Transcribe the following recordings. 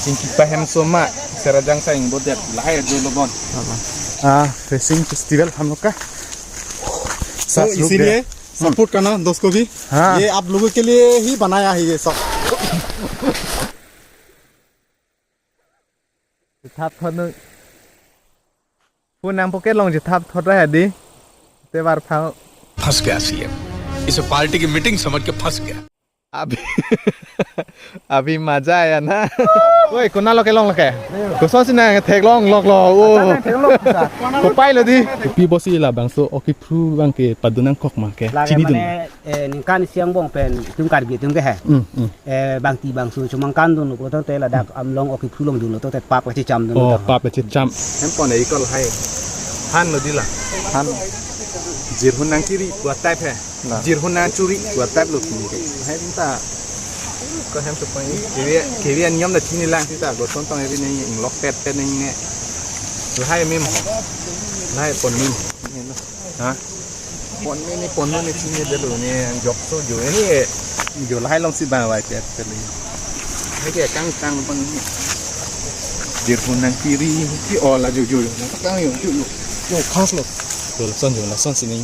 Singki pahem soma serajang saing bodet lahir dulu bon. Fishing festival हम लोग का तो इसीलिए सपोर्ट करना दोस्त को भी। हाँ। ये आप लोगों के लिए ही बनाया है ये सब। थाप थोड़ा पून नाम पोकेट लॉन्ग थाप थोड़ा है दी ते बार फाउ फंस गया सीएम इसे पार्टी की मीटिंग समझ के फंस गया। अभी मजा आया ना ओए कोना लोके लोंग लके को सोच ना थेक लोंग लोक लो ओ को पाई लो दी Pi bosi la bang so oki pru bang ke padunan kok ma ke chini dun. Ningkan siang bong pen tum kar bi tum ke hai bang ti bang su chumang kan dun ko to te la dak am long oki pru long dun to te pap ke cham dun Oh pa pe cham. em pon ei ko hai han lo di la han jir hunang kiri buat type hai jir hunang curi buat type lo ki hai kita ko hem supaya kiri nyom da chini lang kita go ton tong evi nei lock pet pet nei ne lo hai mim hai pon mim ha pon ni pon ni chini de lo ne jok so jo ni jo lai long si ba wai pet pet ni hai ke kang kang pon ni jir hunang kiri ki ola jo jo kang yo jo khas lo So la son sini.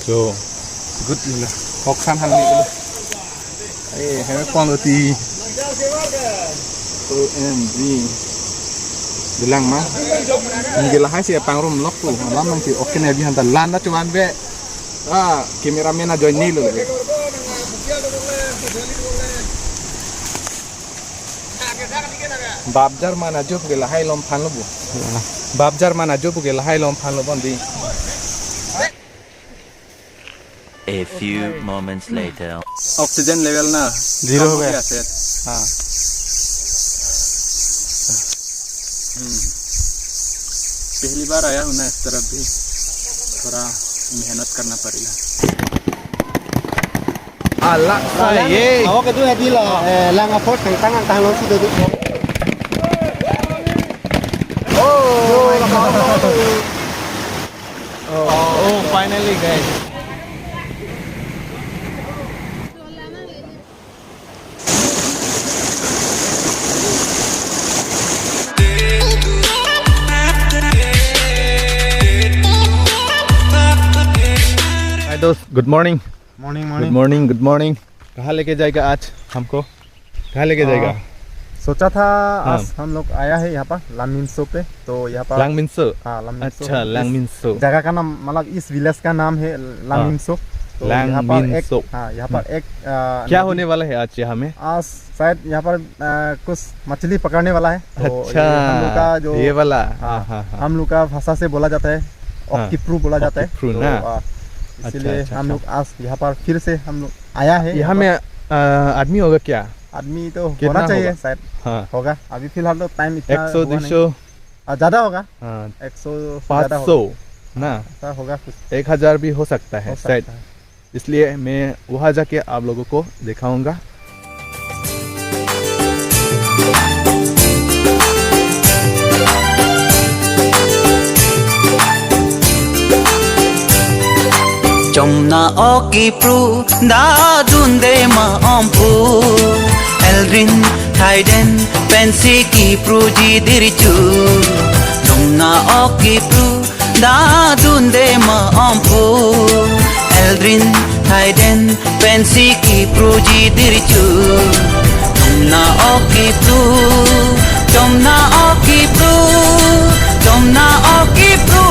jo good la kok san han ni lo hai pon lo ti OMG bilang mah nggak lah sih pang rum lock tuh malam nanti oke nih bihan lan na cuman be kameramen aja join nih lo babjar mana jo gela hai lom phan lo bu babjar mana jo gela hai lom phan lo bondi A few moments later. oxygen level na Zero हो गया। हाँ पहली बार आया हूँ ना इस तरफ भी थोड़ा मेहनत करना पड़ेगा अल्लाह ये Awak itu happy lah. Lang afford kang tangan tangan long si tu. oh finally guys Hi दोस्त good morning Morning good morning कहाँ लेके जाएगा आज हमको कहाँ लेके जाएगा सोचा था आज हम लोग आया है यहाँ पर लामिनसो पे तो यहाँ पर लांगमिनसो हाँ लामिनसो अच्छा लांगमिनसो जगह का नाम मतलब इस विलेज का नाम है लामिनसो तो यहाँ पर एक लांगमिनसो यहाँ पर एक क्या होने वाला है आज यहाँ में आज शायद यहाँ पर कुछ मछली पकड़ने वाला है तो अच्छा ये हम लोग का जो ये वाला हाँ, हम लोग का भाषा से बोला जाता है ऑक्टिप्रू बोला जाता है ऑक्टिप्रू तो, ना? इसीलिए अच्छा, हम लोग आज यहाँ पर फिर से हम लोग आया है यहाँ में आदमी होगा क्या आदमी तो कितना होना चाहिए होगा? शायद हाँ होगा अभी फिलहाल तो टाइम इतना 100 हुआ नहीं। 200 ज्यादा होगा 100 100 ज्यादा 500 ना ऐसा होगा कुछ 1000 भी हो सकता है हो शायद सकता है। इसलिए मैं वहाँ जाके आप लोगों को दिखाऊंगा Chomna oki pru da dunde ma ompu Eldrin Thaiden pensi ki pru ji dirichu Chomna oki pru da dunde ma ompu Eldrin Thaiden pensi ki pru ji dirichu Chomna oki pru Chomna oki pru Chomna oki pru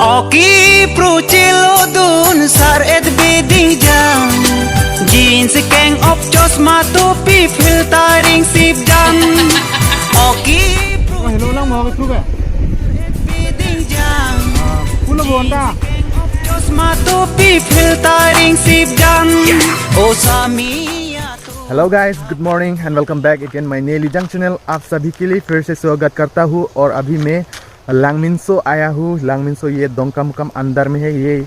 Oki prucilo dun sar et beding jam Jeans keng op chos matupi filtering sip jam Oki hello lang mga kapro ba beding jam pulo bonda op chos matupi filtering sip jam O Samia hello guys good morning and welcome back again my नेली जंग channel आप सभी के लिए फिर से स्वागत करता हूँ और अभी मैं लांगमिनसो आया हूँ। लांगमिनसो ये दोंगकामुकाम अंदर में है। ये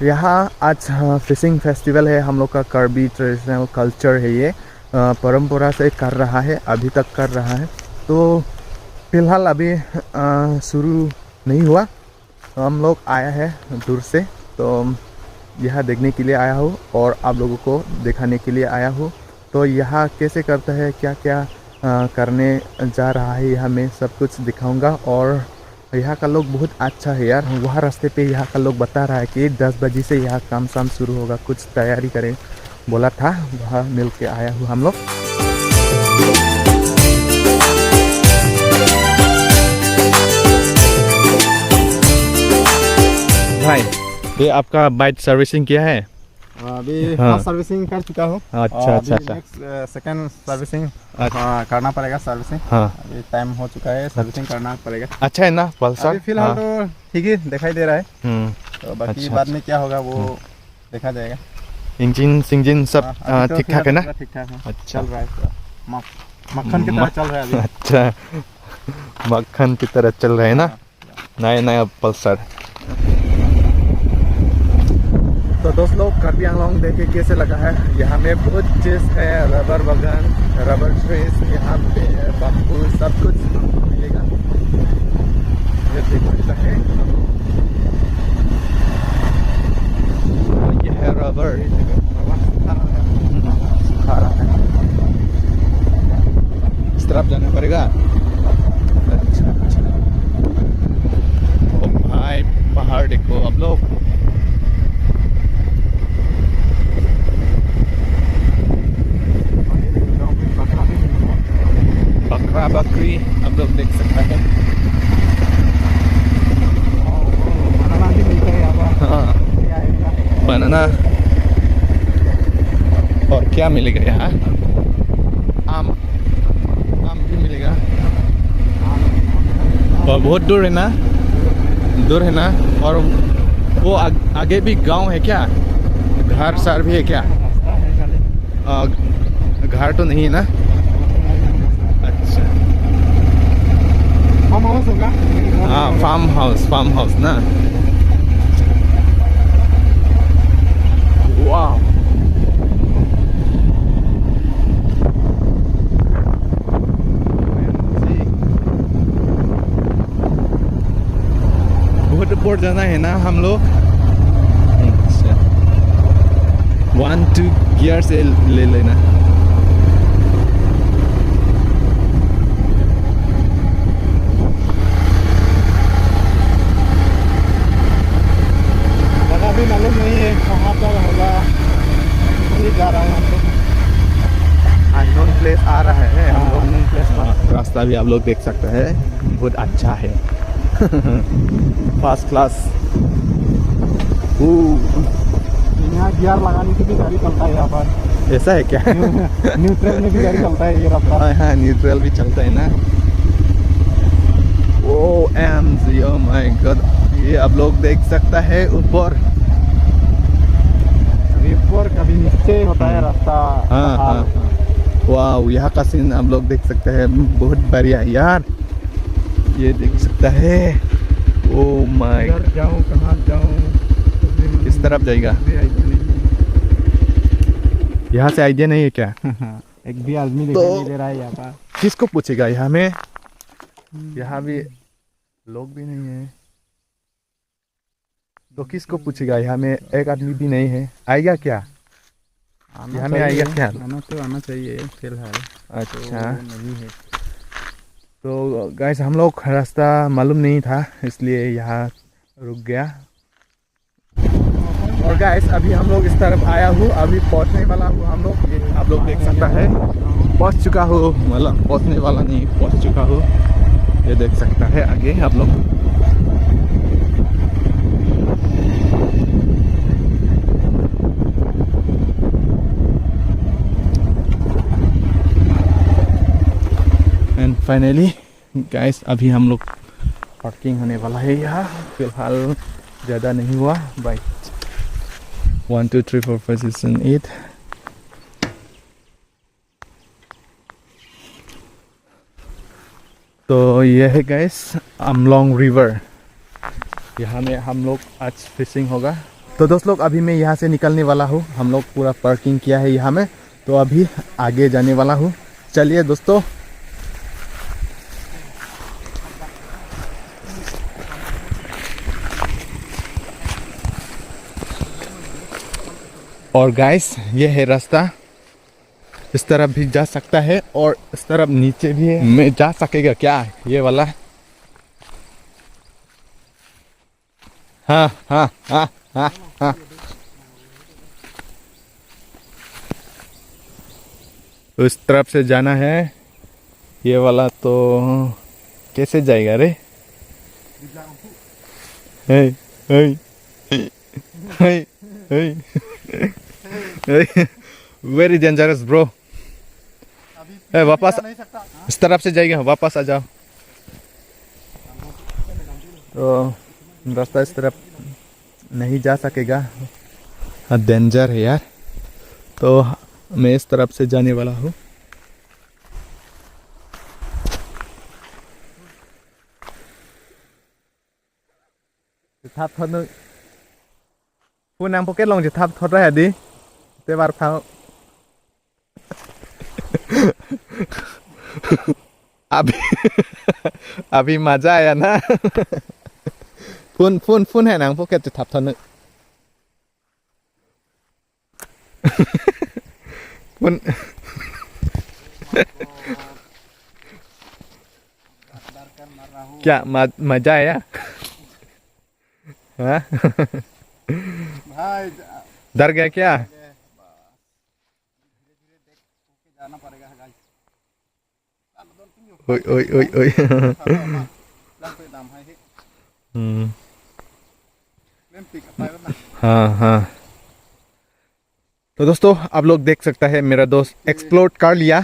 यहाँ आज फिशिंग फेस्टिवल है। हम लोग का कार्बी ट्रेडिशनल कल्चर है। ये परंपरा से कर रहा है, अभी तक कर रहा है। तो फिलहाल अभी शुरू नहीं हुआ। हम लोग आया है दूर से, तो यह देखने के लिए आया हूँ और आप लोगों को दिखाने के लिए आया हूँ। तो यहाँ कैसे करता है, क्या क्या करने जा रहा है, यहाँ मैं सब कुछ दिखाऊंगा। और यहाँ का लोग बहुत अच्छा है यार। वहाँ रास्ते पे यहाँ का लोग बता रहा है कि 10 बजे से यहाँ काम शाम शुरू होगा, कुछ तैयारी करें बोला था। वहाँ मिल के आया हूँ हम लोग। भाई ये आपका बाइक सर्विसिंग किया है? अभी हाँ। सर्विसिंग कर चुका हूँ। अच्छा अच्छा अच्छा। सेकंड सर्विसिंग करना पड़ेगा सर्विसिंग। हाँ अभी टाइम हो चुका है, सर्विसिंग करना पड़ेगा। अच्छा है ना पल्सर? अभी फिलहाल तो ठीक ही दिखाई दे रहा है। तो बाकी अच्छा, बाद में क्या होगा वो देखा जाएगा। इंजन सिंजन सब हाँ, अभी तो ठीक ठाक है ना? ठीक ठाक है। अच्छा। चल रहा है पूरा। मक्खन की तरह चल रहा है अभी। अच्छा, मक्खन की तरह चल रहा है ना नया नया पल्सर। तो दोस्त लोग कार्बी आंगलोंग देखे कैसे लगा है? यहाँ में बहुत चीज़ है, रबर बागान, रबर ट्रीज, यहाँ पे बम्बू सब कुछ मिलेगा। ये देखो ऐसा है, ये है रबर, सुखा रहा है। इस तरफ जाना पड़ेगा। अच्छा अच्छा। ओ भाई पहाड़ देखो आप लोग। बकरा बकरी आप लोग देख सकते हैं। बनाना भी मिलता है यहाँ पर। हाँ बनाना और क्या मिलेगा यहाँ? आम, आम भी मिलेगा। और बहुत दूर है ना, दूर है ना। और वो आगे भी गांव है क्या? घर सार भी है क्या? घर तो नहीं है ना? अच्छा फार्म हाउस होगा। हाँ फार्म हाउस ना। वाह बहुत ऊपर जाना है ना हम लोग। अच्छा 1-2 गियर से ले लेना। जगह भी मालूम नहीं है कहाँ पर होगा, इसलिए जा रहा हूँ हम लोग। अननोन प्लेस आ रहा है हम लोग। unknown place पर। रास्ता भी आप लोग देख सकते हैं, बहुत अच्छा है। First class. यहाँ गियर लगाने की भी गाड़ी चलता है यहाँ पर। ऐसा है क्या? न्यूट्रल में भी गाड़ी चलता है ये रास्ता। हाँ न्यूट्रल भी चलता है ना। Oh M oh my God, ये आप लोग देख सकता है ऊपर। कभी ऊपर कभी नीचे होता है रास्ता। हाँ हाँ वाह, यहाँ का सीन आप लोग देख सकते हैं, बहुत बढ़िया यार। ये देख सकता है। ओ माय, इधर जाऊँ कहाँ जाऊँ, किस तरफ जाएगा? यहाँ से आइडिया नहीं है क्या? एक भी आदमी दिखाई नहीं दे रहा है यहाँ पर। किसको पूछेगा यहाँ में? यहाँ भी लोग भी नहीं है, तो किसको पूछेगा? यहाँ में एक आदमी भी नहीं है। आएगा क्या? यहाँ में आएगा क्या? आना चाहिए फिलहाल। अच्छा तो नहीं है। तो गाइस हम लोग रास्ता मालूम नहीं था, इसलिए यहाँ रुक गया। और गाइस अभी हम लोग इस तरफ आया हूँ, अभी पहुँचने वाला हूँ हम लोग। ये आप लोग देख सकता है, पहुँच चुका हूँ, मतलब पहुँचने वाला नहीं, पहुँच चुका हूँ। ये देख सकता है आगे आप लोग। एंड फाइनली गाइस अभी हम लोग पार्किंग होने वाला है यहाँ। फिलहाल ज़्यादा नहीं हुआ, बाइक 1 2 3 4 5 6 7 8। तो ये है गाइस अमलोंग रिवर, यहाँ में हम लोग आज फिशिंग होगा। तो दोस्त लोग अभी मैं यहाँ से निकलने वाला हूँ, हम लोग पूरा पार्किंग किया है यहाँ में, तो अभी आगे जाने वाला हूँ। चलिए दोस्तों। और गाइस ये है रास्ता, इस तरफ भी जा सकता है और इस तरफ नीचे भी है। मैं जा सकेगा क्या ये वाला? हाँ हाँ हाँ हाँ हाँ। उस तरफ से जाना है ये वाला, तो कैसे जाएगा रे? हे हे हे हे वेरी डेंजरस ब्रो। वापस इस तरफ से जाएगा, वापस आ जाओ। तो रास्ता इस तरफ नहीं जा सकेगा, डेंजर है यार। तो मैं इस तरफ से जाने वाला हूँ। थाप थोड़ผู้นำ pocket ลงจะทับทอดได้ดิเตบาร์เขา अभी मजा आया ना। फुन है ना pocket จะทับทอดนึก फुन क्या मजा आया? हाँ डर गया क्या? ओए ओए ओए ओए। हाँ हाँ। तो दोस्तों आप लोग देख सकता है मेरा दोस्त एक्सप्लोर कर लिया।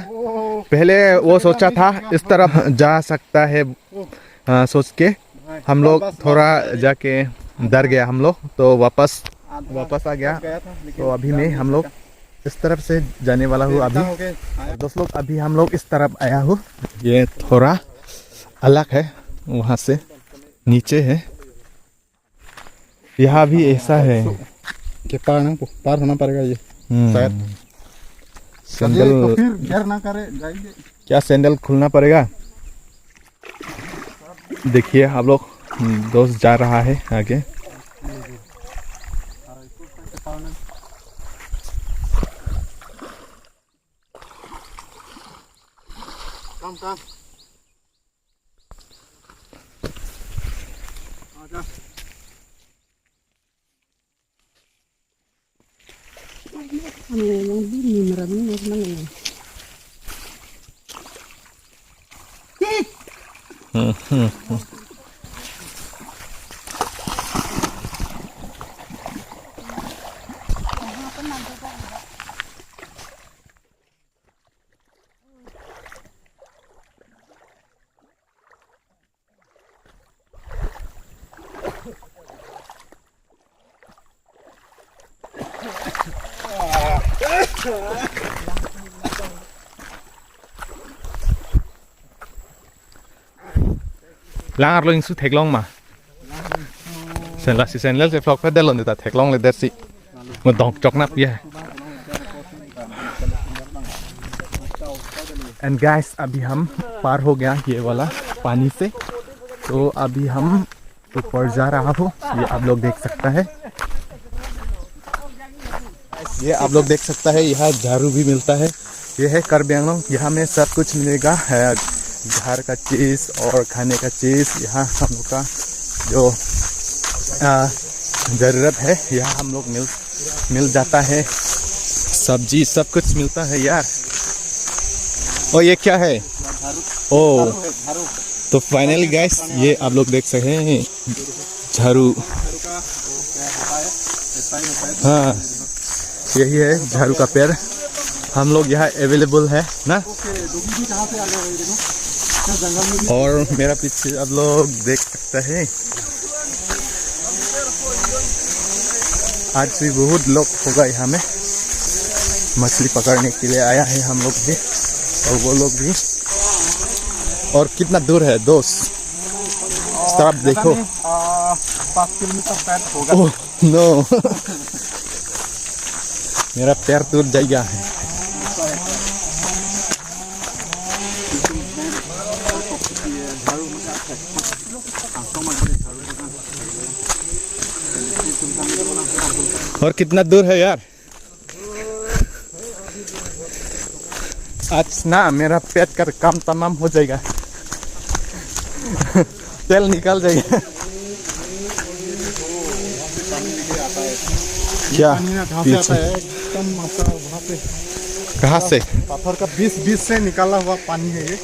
पहले वो सोचा था इस तरफ जा सकता है, सोच के हम लोग थोड़ा जाके डर गया हम लोग, तो वापस आ गया। तो अभी मैं हम लोग इस तरफ से जाने वाला हूँ। अभी दोस्त लोग अभी हम लोग इस तरफ आया हूँ, ये थोड़ा अलग है, वहाँ से नीचे है। यहाँ भी ऐसा है कि पार होना पड़ेगा ये शायद। सैंडल तो फिर गिर ना करे जाएंगे। क्या सैंडल खुलना पड़ेगा? देखिए आप लोग, दोस्त जा रहा है आगे। काम आजा। Lang arlo insu theklong ma. Senla se flok pedal on ta theklong le dersi. Mo dong chok nap ye. And guys अभी हम पार हो गया ये वाला पानी से, तो अभी हम ऊपर जा रहा हूँ। ये आप लोग देख सकता है, ये आप लोग देख सकता है। यहाँ झाड़ू भी मिलता है। ये है कार्बी आंगलोंग, यहाँ में सब कुछ मिलेगा, घर का चीज़ और खाने का चीज़। यहाँ हम लोग का जो ज़रूरत है यहाँ हम लोग मिल जाता है। सब्जी सब कुछ मिलता है यार। और ये क्या है? ओ तो फाइनली गाइस ये आप लोग देख सकते हैं झाड़ू। हाँ यही है झाड़ू का पेड़, हम लोग यहाँ अवेलेबल है ना। और मेरा पीछे आप लोग देख सकते हैं, आज भी बहुत लोग होगा यहाँ में, मछली पकड़ने के लिए आया है हम लोग भी और वो लोग भी। और कितना दूर है दोस्त, इस तरफ देखो। 5 किलोमीटर पैर होगा। ओह नो मेरा पैर टूट जाएगा। और कितना दूर है यार, आज ना मेरा पेट का काम तमाम हो जाएगा तेल निकल जाएगा। क्या कहाँ से आता है? एकदम आता है वहाँ पे, कहाँ से? पत्थर का बीच से निकाला हुआ पानी है ये।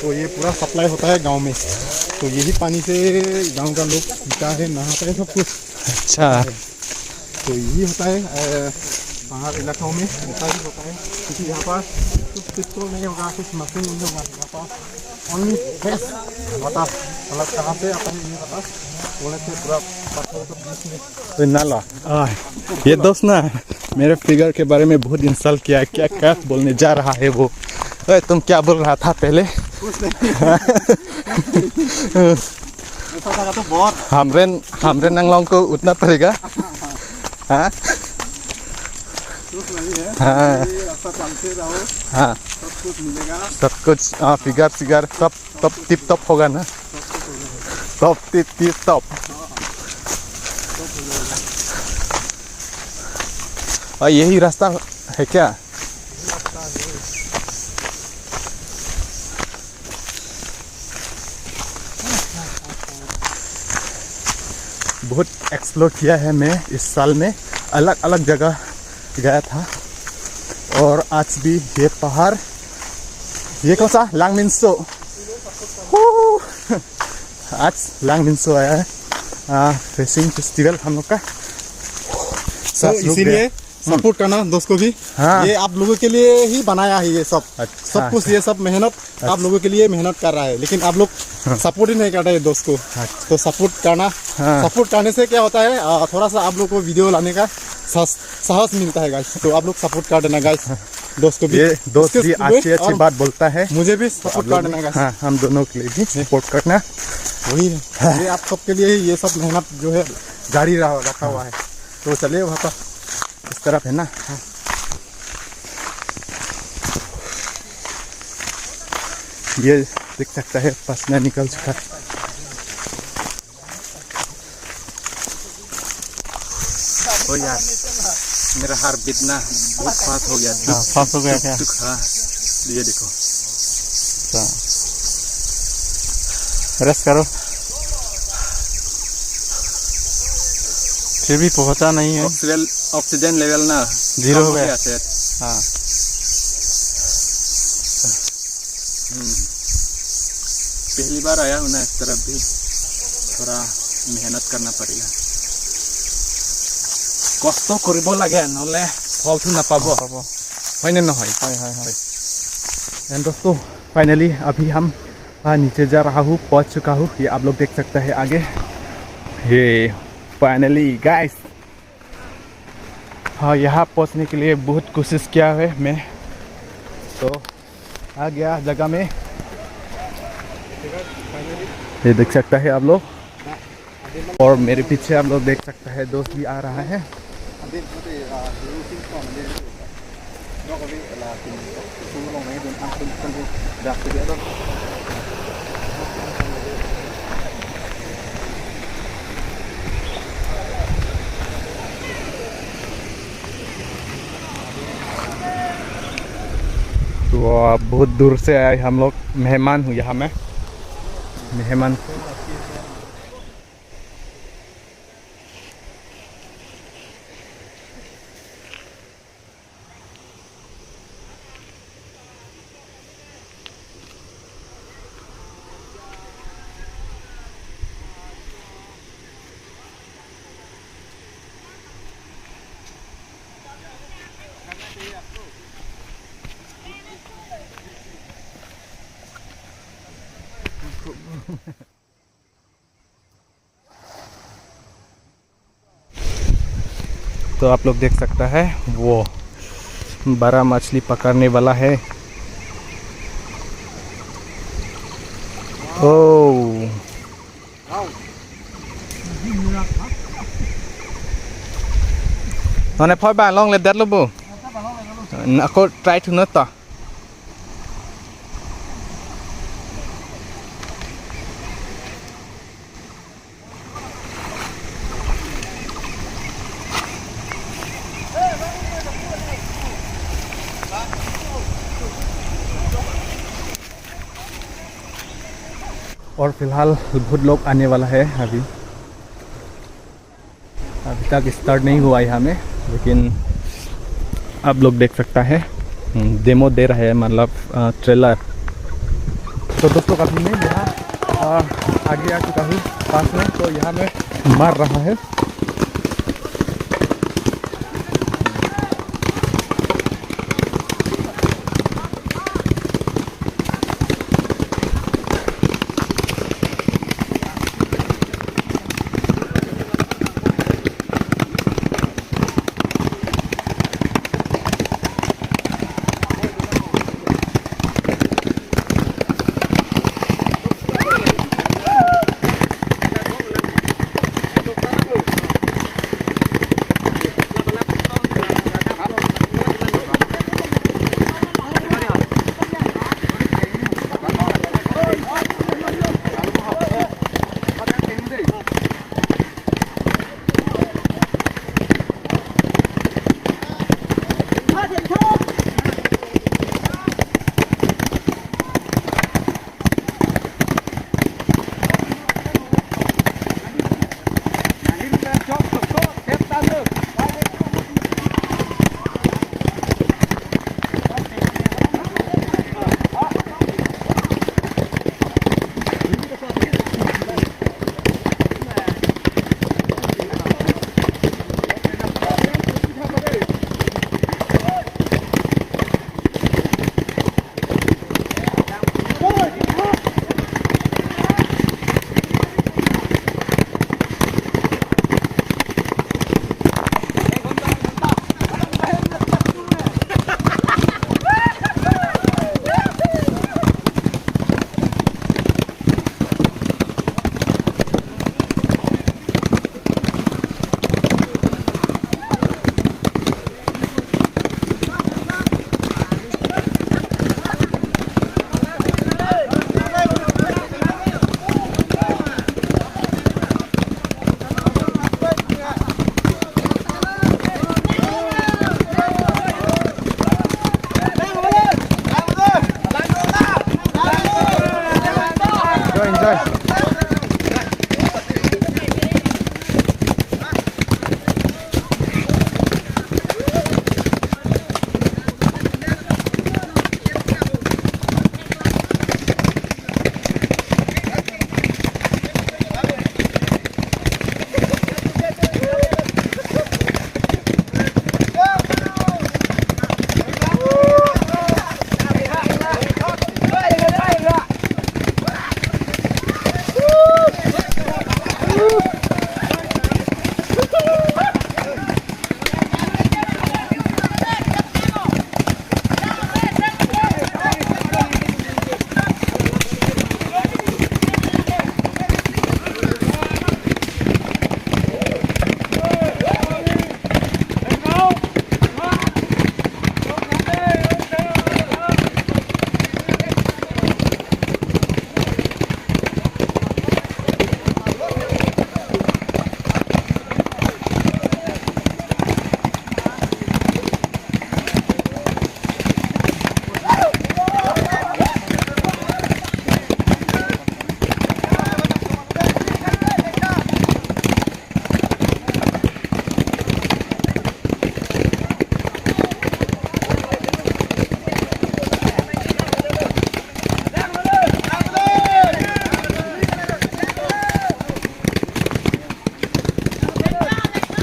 तो ये पूरा सप्लाई होता है गांव में, तो यही पानी से गांव का लोग पीता है, नहाता है, सब कुछ। अच्छा तो यही होता है पहाड़ इलाकों में, ऐसा ही होता है। क्योंकि यहाँ पर कुछ पेट्रोल नहीं होगा, कुछ मशीन नहीं होगा, यहाँ पर ओनली फ्रेश वाटर। मतलब कहाँ से आता है ये वाटर, बोले थे पूरा पत्थर के बीच में। तो नाला ये दोस्त ना मेरे फिगर के बारे में बहुत इंसल्ट किया है। क्या क्या बोलने जा रहा है वो? अरे तुम क्या बोल रहा था पहले? तो बहुत हमरे नंगलों को उतना पड़ेगा। हाँ हाँ रास्ता चलते रहो, हाँ सब कुछ मिलेगा। सब कुछ, हाँ फिगर सब तब टिप टॉप होगा ना, सब टिप टॉप। और यही रास्ता है क्या? बहुत एक्सप्लोर किया है मैं इस साल में, अलग अलग जगह गया था। और आज भी ये पहाड़, ये कौन सा लांगमिनसो, आज लांगमिनसो आया है फिशिंग फेस्टिवल हम लोग का। तो इसीलिए सपोर्ट करना दोस्त को भी। हाँ। ये आप लोगों के लिए ही बनाया है ये सब। अच्छा। सब कुछ ये सब मेहनत आप लोगों के लिए मेहनत कर रहा है, लेकिन आप लोग सपोर्ट ही नहीं कर रहे दोस्त को। तो सपोर्ट करना, हाँ। सपोर्ट करने से क्या होता है, थोड़ा सा आप लोग को वीडियो लाने का साहस मिलता है गाइस। तो आप लोग सपोर्ट कर देना गाइस दोस्त को भी। ये दोस्त भी इसके अच्छी और बात बोलता है, मुझे भी सपोर्ट कर देना गाइस। हाँ हम दोनों के लिए भी सपोर्ट करना। वही है, ये आप सबके लिए ये सब मेहनत जो है जारी रखा हुआ है। तो चलिए वहाँ पर इस तरफ है ना। ये देख सकता है पसीना निकल चुका है। ओ यार मेरा हार बीतना बहुत फास्ट हो गया। फास्ट हो गया क्या? हाँ ये देखो, रेस्ट करो, फिर भी पहुंचा नहीं है। ऑक्सीजन लेवल ना 0 हो गया। सर। हाँ पहली बार आया हूँ ना, इस तरफ भी थोड़ा मेहनत करना पड़ेगा, কষ্ট কৰিব লাগে, নহলে ফলটো নাপাব, হয়নে নহয়? एंड दोस्तों फाइनली अभी हम नीचे जा रहा हूँ, पहुँच चुका हूँ। ये आप लोग देख सकते हैं आगे, ये फाइनली गाइस। हाँ यहाँ पहुँचने के लिए बहुत कोशिश किया है मैं, तो आ गया जगह में। ये देख सकता है आप लोग, और मेरे पीछे आप लोग देख सकते हैं दोस्त भी आ रहा है। तो बहुत दूर से आए हम लोग, मेहमान हूँ यहाँ में, मेहमान। तो आप लोग देख सकता है वो बड़ा मछली पकड़ने वाला है। โอ้ตอนนี้พ่อบ้านลองเล็ดดัดลูกบุaku try to nutต่อऔर फिलहाल बहुत लोग आने वाला है अभी तक स्टार्ट नहीं हुआ यहाँ में लेकिन आप लोग देख सकता है डेमो दे रहा है मतलब ट्रेलर। तो दोस्तों अभी मैं यहाँ आगे आ चुका हूँ पास में तो यहाँ में मार रहा है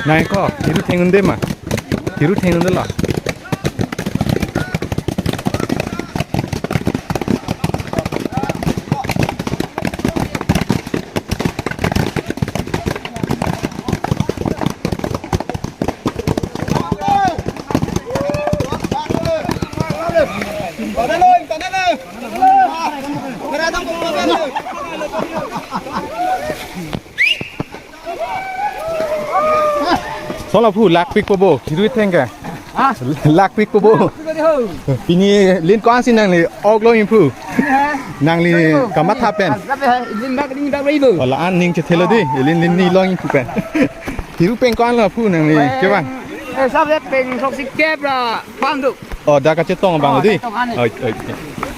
나이 거 뒤로 탱은데만 뒤로 탱은들라 Tao lên, tao lên. Người ta đang cùng lên. Soal apa lak pik pobo hidup tengah lak pik pobo ini lin kau sih nang li oglo improve nang li kamat hapen kalau an ning cetelo di lin ni long improve pen hidup pen kau lah pu nang li kebang sao sẽเป็น60เก็บละฟังดู oh dah kacet tong bang di oh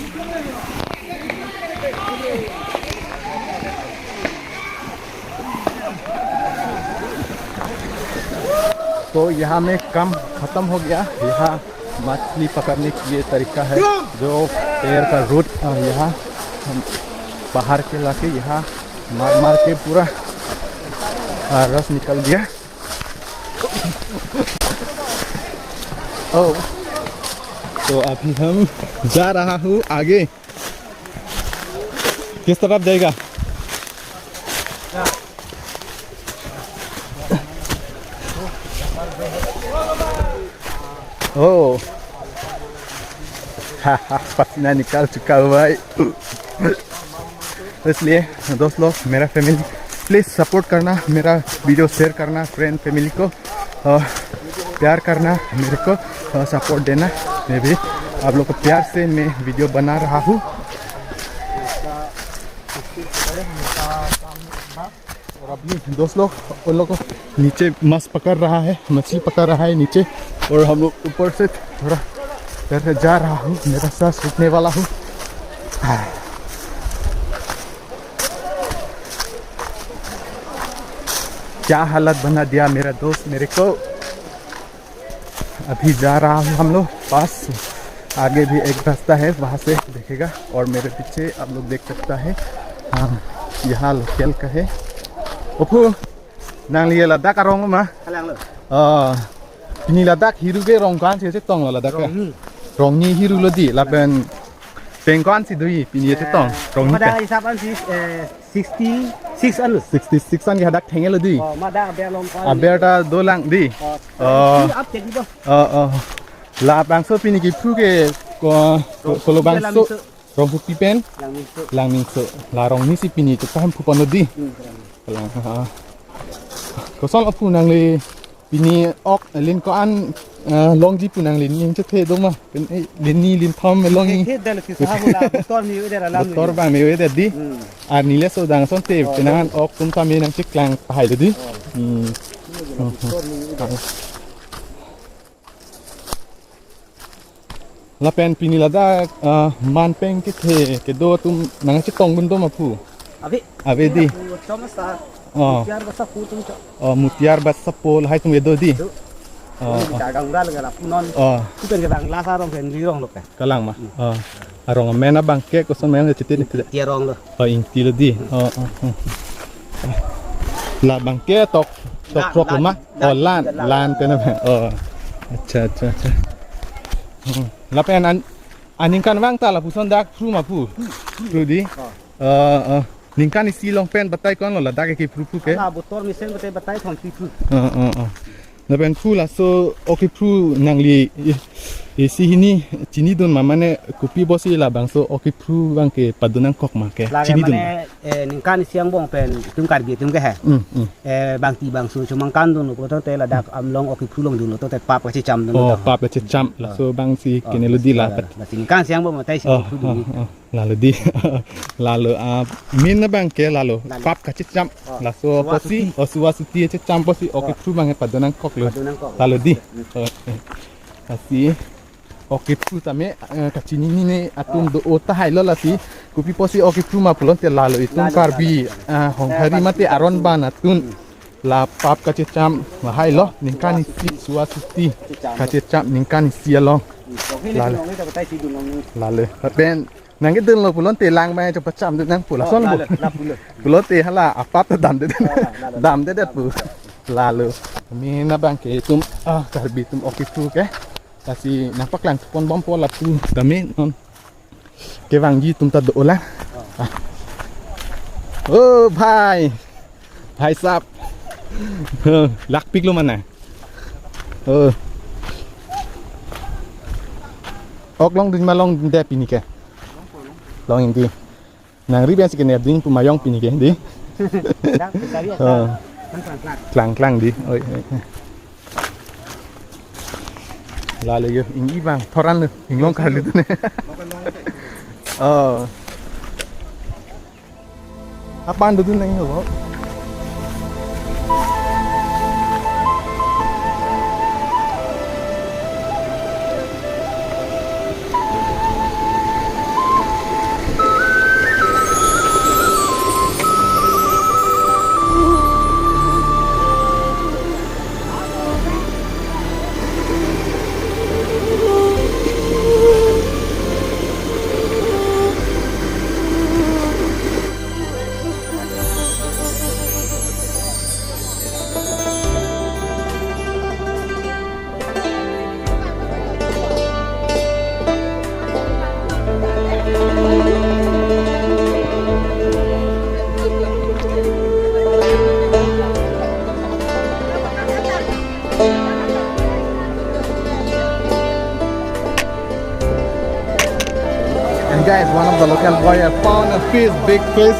तो यहाँ में काम ख़त्म हो गया यहाँ मछली पकड़ने की ये तरीका है जो पेड़ का रूट यहाँ बाहर के लाके यहाँ मार मार के पूरा रस निकल गया ओ तो अभी हम जा रहा हूँ आगे किस तरफ जाएगा Oh, पसीना निकाल चुका हुआ है इसलिए दोस्त लोग मेरा फैमिली प्लीज़ सपोर्ट करना मेरा वीडियो शेयर करना फ्रेंड फैमिली को प्यार करना मेरे को सपोर्ट देना मैं भी आप लोग को प्यार से मैं वीडियो बना रहा हूँ और अभी दोस्त लोग उन लोग को नीचे मछली पकड़ रहा है नीचे और हम लोग ऊपर से थोड़ा करके जा रहा हूँ मेरा सांस रुकने वाला हूँ क्या हालत बना दिया मेरा दोस्त मेरे को अभी जा रहा हूँ हम लोग पास आगे भी एक रास्ता है वहाँ से देखेगा और मेरे पीछे आप लोग देख सकता है हाँ यहाँ लोकल का है ओपो नांगली लद्दाख का रोंग मा ini ladak hiru ke rongkan sih tong ladak ya rongni hiru lodi laben pengkan sih doi pini itu tong rongni Mada isapan sih 66 an 66 an hadak thengel lodi Mada aber longkan aber ta dolang di up cek di bawah la bangso pini ki phu ke kalau bangso rong phu pipen lang mingso la rongni sih pini itu paham phu panodi lang ko sol apu nang le pini ok lin ko an long ji punang lin ning che the dong ma pen lin ni lin thom long ning ke dal ki sahabu la tor mi udah dalam tor bang me we di ar ni le so dang son te penan ok tum ta me nang chik lang pai de di la pen pini la da man peng ke do tum nang chik tong bun do ma phu ave di mutiar basah putung cok mutiar basah pol hai tum edo di dagang gal galap non tu pen gadang lasa rong pen rirong lok kalang ma arong mena bangke ko son mayang chitin tia rong lo ing ti lo di la bangke tok lama lan pena acha la pen aning kan wang ta la puson dak pru ma pu di ningkan isi long pen batai kon lo ladak ke pru ke na botol misen batai thong pi pru na pen pru la so okay pru nangli isi hini chini don mamane kopi bosi la bang so okay pru bang ke padunang kok ma ke chini don ningkan siang bong pen tum kar bi tum ke ha bang ti bang su chumang kan don ko to te la dak am long okay pru long don to te pap ka chi cham don pap la chi cham la so bang si kenelodi la pat ningkan siang bong tai si pru don lalu di lalu min na bang ke lalu pap ka chi cham la so posi osua suti chi cham posi okay pru bang padunang kok lo lalu di kasi okay pru tame kachini ni atum do ota hai lo la si kupi posi okay pru ma pulon te lalu itum karbi hong hari mate aron ban atun la pap ka chi cham ma hai lo ningkani si suwa suti ka chi cham ningkani si lo lalu ben nang cái đơn là pulon te lang mai cho pacham de nang pula son pulon te hala apat dam de pu lalu mi na bang ke tum karbi tum okay pru ke kasi nampak lang pon bom pola pu kami non ke wang ji tum ta do lang oh bhai sap lak pik lo mana ok long din malong de pini ke long inti nang ri biasa kene ding pumayong pini ke di klang di oi lalu ini bang thoran lu ingin kali itu nih apaan itu nih lo And guys, one of the local boy has found a fish, big fish.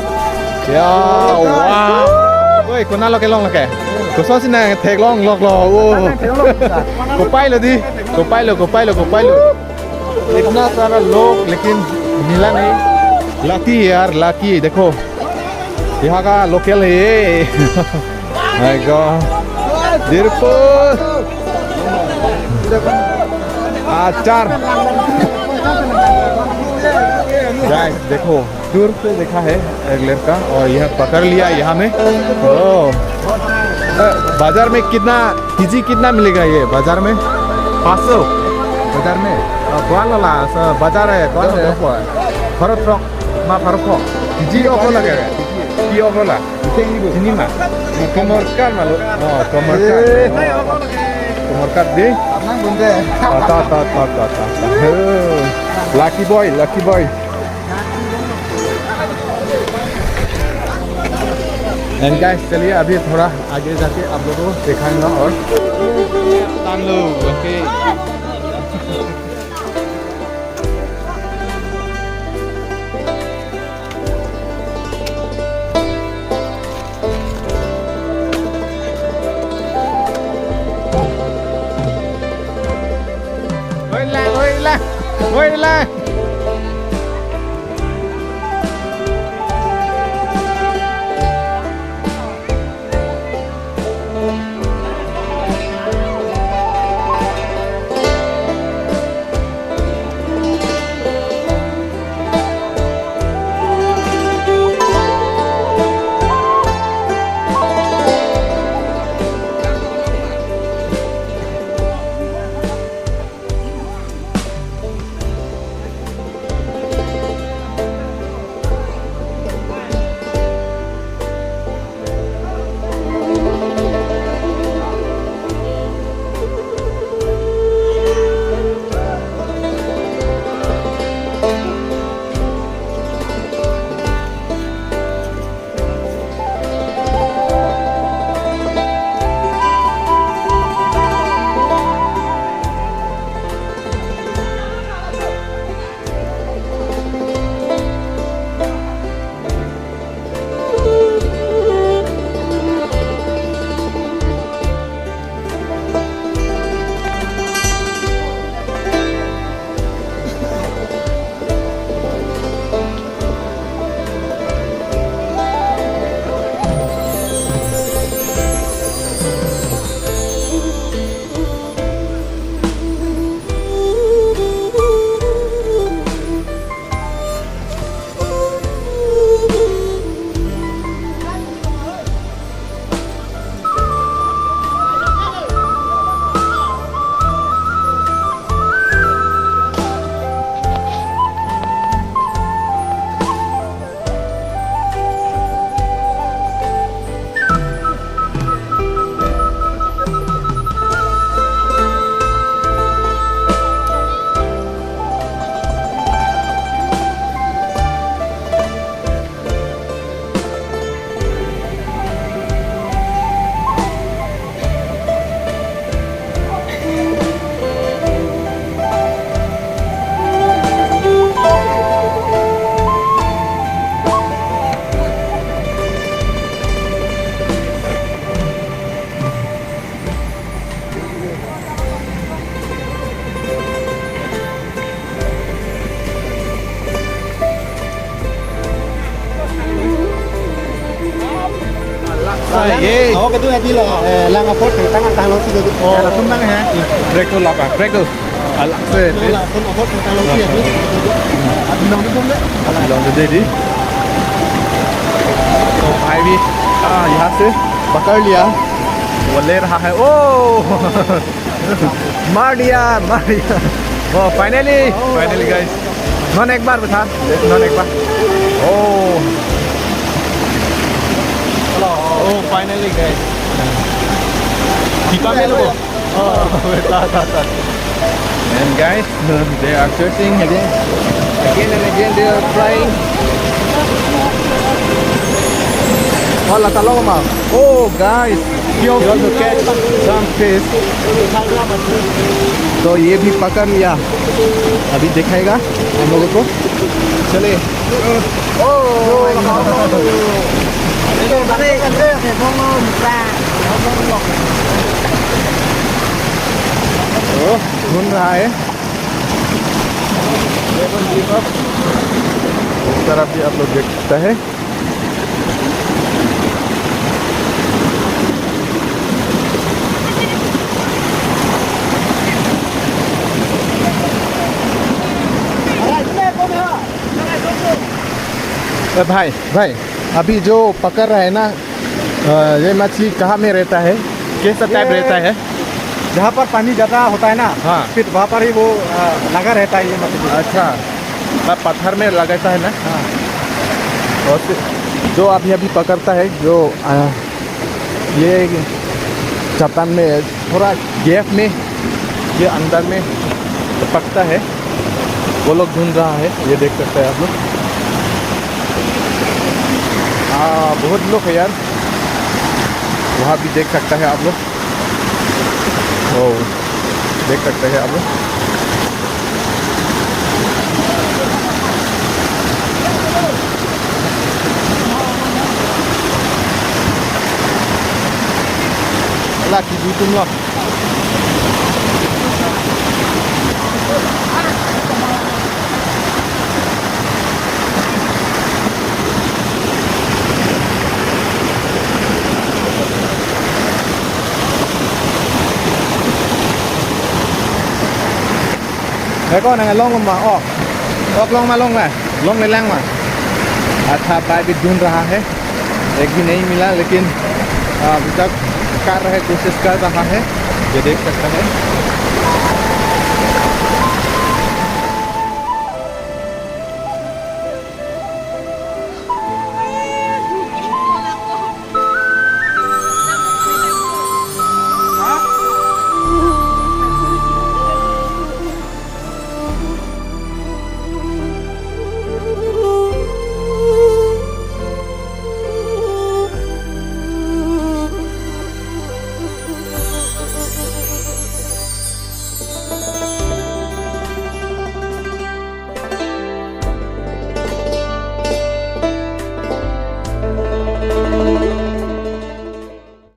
Yeah, wow. Ôi, con nào cái long là kẻ? Cô sao xin này thèn long lọc lò. Cô bay rồi đi. Cô bay rồi. इतना सारा लोग लेकिन मिला नहीं lucky यार lucky देखो यहाँ का लोकल है ये माय गॉड दिलपुर आचार गाइस देखो दूर से देखा है एक लड़का और यह पकड़ लिया यहाँ में बाजार में कितना केजी कितना मिलेगा ये बाजार में 500 बाजार में कौन वाला बाजार है कौन है भारत फ्रॉक मा भारत फ्रॉक जी ऑफर लगेगा जी offer La ini mah komorkan malu komorkan deh lucky boy and guys चलिए अभी थोड़ा आगे जाके आप लोगों को दिखाऊंगा और तानलो okay Ôi là cái đứa này đi là làm một phút thì tăng ăn tăng lông xí được. là không năng hả break tôi lọc à break tôi अलग से Đây là con một phút thì tăng lông xí được. Nông nó không đấy. lòng दे दी तो भाई भी यहाँ से पकड़ लिया वो ले रहा है ओ मार दिया ओ फाइनली गाइस नॉन एक बार बता नॉन एक बार ओ फाइनली गाइस kita में लोगों and guys they are searching again and again they are flying wala talong ma oh guys you also catch some fish तो ये भी पकड़ लिया अभी दिखाएगा हम लोगों को चले घूम रहा है इस तरफ भी आप लोग देख सकते हैं भाई अभी जो पकड़ रहा है ना ये मछली कहाँ में रहता है कैसा टाइप रहता है जहाँ पर पानी ज़्यादा होता है ना हाँ। फिर वहाँ पर ही वो लगा रहता है ये मछली। अच्छा पत्थर में लगाता है ना हाँ। और जो अभी पकड़ता है जो ये चट्टान में थोड़ा गैप में ये अंदर में पकता है वो लोग ढूंढ रहा है ये देख सकते हैं आप लोग बहुत लोग है यार वहाँ भी देख सकता है आप लोग ओ देख सकते हैं आप लोग अल्लाह की दी तुम लोग Đấy con này lông mà lông mà lông lên lăng mà अच्छा पाइप भी ढूंढ रहा है एक भी नहीं मिला लेकिन अभी तक कर रहे कोशिश कर रहा है ये देख सकते हैं